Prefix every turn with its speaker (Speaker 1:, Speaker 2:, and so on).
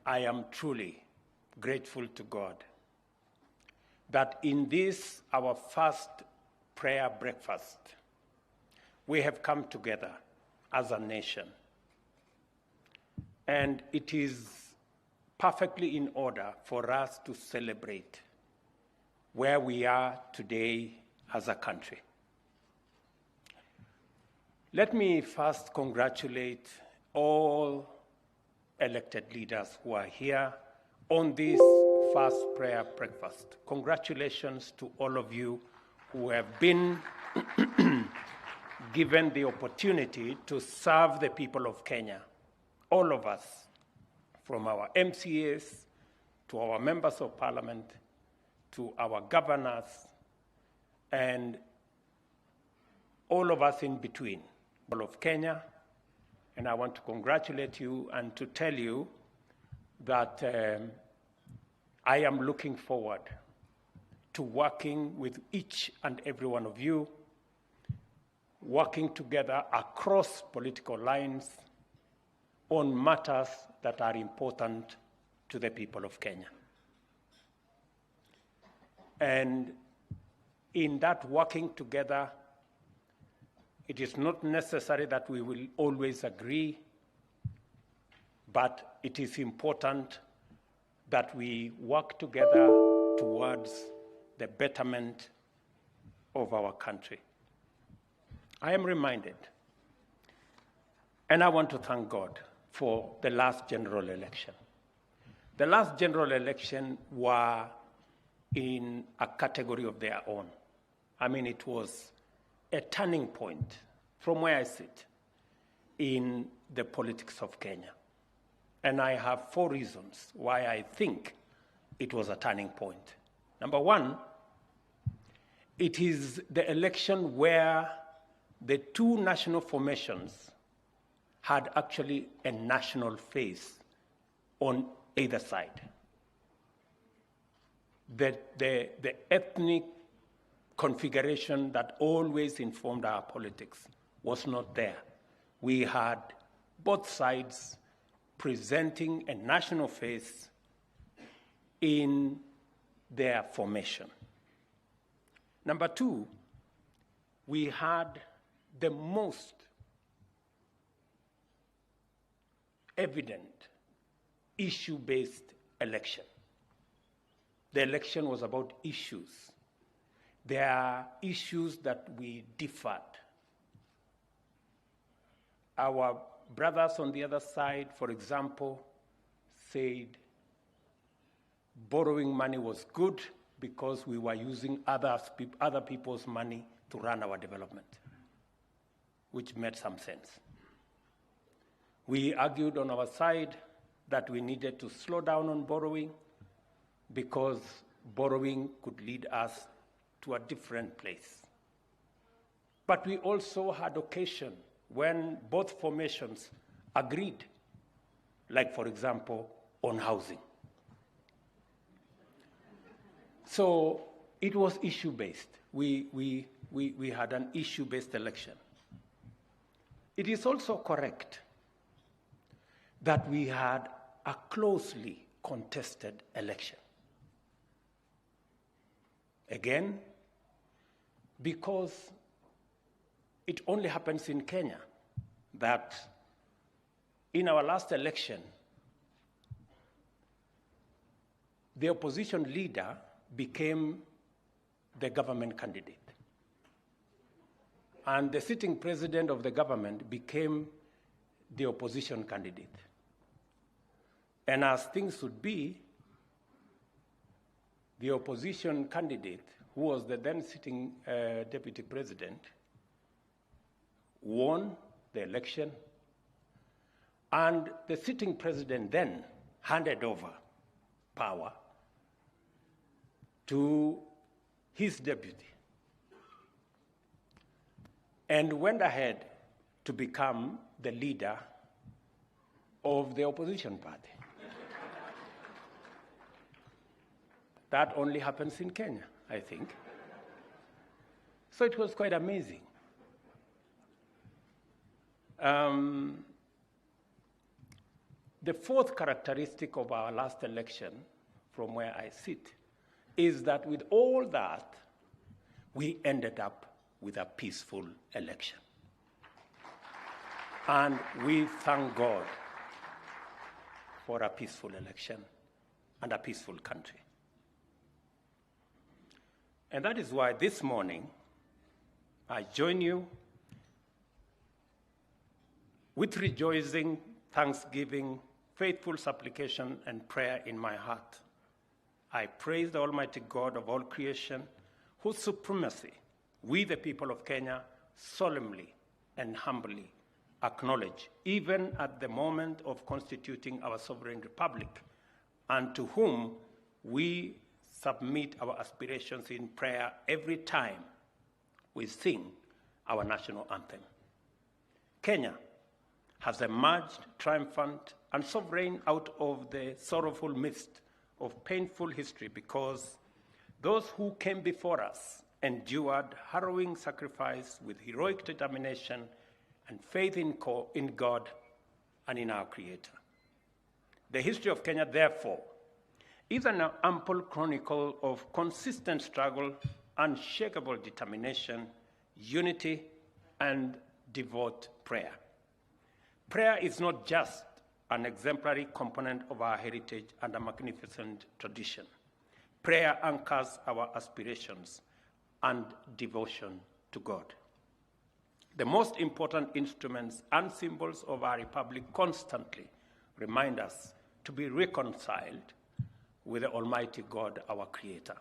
Speaker 1: I am truly grateful to God that in this, our first prayer breakfast, we have come together as a nation. And it is perfectly in order for us to celebrate where we are today as a country. Let me first congratulate all elected leaders who are here on this first prayer breakfast. Congratulations to all of you who have been given the opportunity to serve the people of Kenya. All of us, from our MCAs to our members of parliament, to our governors, and all of us in between, all of Kenya. And I want to congratulate you and to tell you that I am looking forward to working with each and every one of you, working together across political lines on matters that are important to the people of Kenya. And in that working together, it is not necessary that we will always agree, but it is important that we work together towards the betterment of our country. I am reminded, and I want to thank God for the last general election. The last general election were in a category of their own. I mean, it was a turning point from where I sit in the politics of Kenya. And I have 4 reasons why I think it was a turning point. Number one, it is the election where the 2 national formations had actually a national face on either side. The ethnic configuration that always informed our politics was not there. We had both sides presenting a national face in their formation. Number 2, we had the most evident issue-based election. The election was about issues. There are issues that we differed. Our brothers on the other side, for example, said borrowing money was good because we were using other people's money to run our development, which made some sense. We argued on our side that we needed to slow down on borrowing because borrowing could lead us to a different place. But we also had occasion when both formations agreed, like, for example, on housing. So it was issue-based. We had an issue-based election. It is also correct that we had a closely contested election. Again, because it only happens in Kenya that in our last election, the opposition leader became the government candidate. And the sitting president of the government became the opposition candidate. And as things would be, the opposition candidate, who was the then sitting deputy president, won the election, and the sitting president then handed over power to his deputy and went ahead to become the leader of the opposition party. That only happens in Kenya, I think. So it was quite amazing. The fourth characteristic of our last election, from where I sit, is that with all that, we ended up with a peaceful election. And we thank God for a peaceful election and a peaceful country. And that is why this morning, I join you with rejoicing, thanksgiving, faithful supplication, and prayer in my heart. I praise the Almighty God of all creation, whose supremacy we, the people of Kenya, solemnly and humbly acknowledge, even at the moment of constituting our sovereign republic, and to whom we submit our aspirations in prayer every time we sing our national anthem. Kenya has emerged triumphant and sovereign out of the sorrowful mist of painful history, because those who came before us endured harrowing sacrifice with heroic determination and faith in God and in our Creator. The history of Kenya, therefore, is an ample chronicle of consistent struggle, unshakable determination, unity, and devout prayer. Prayer is not just an exemplary component of our heritage and a magnificent tradition. Prayer anchors our aspirations and devotion to God. The most important instruments and symbols of our republic constantly remind us to be reconciled with the Almighty God, our Creator.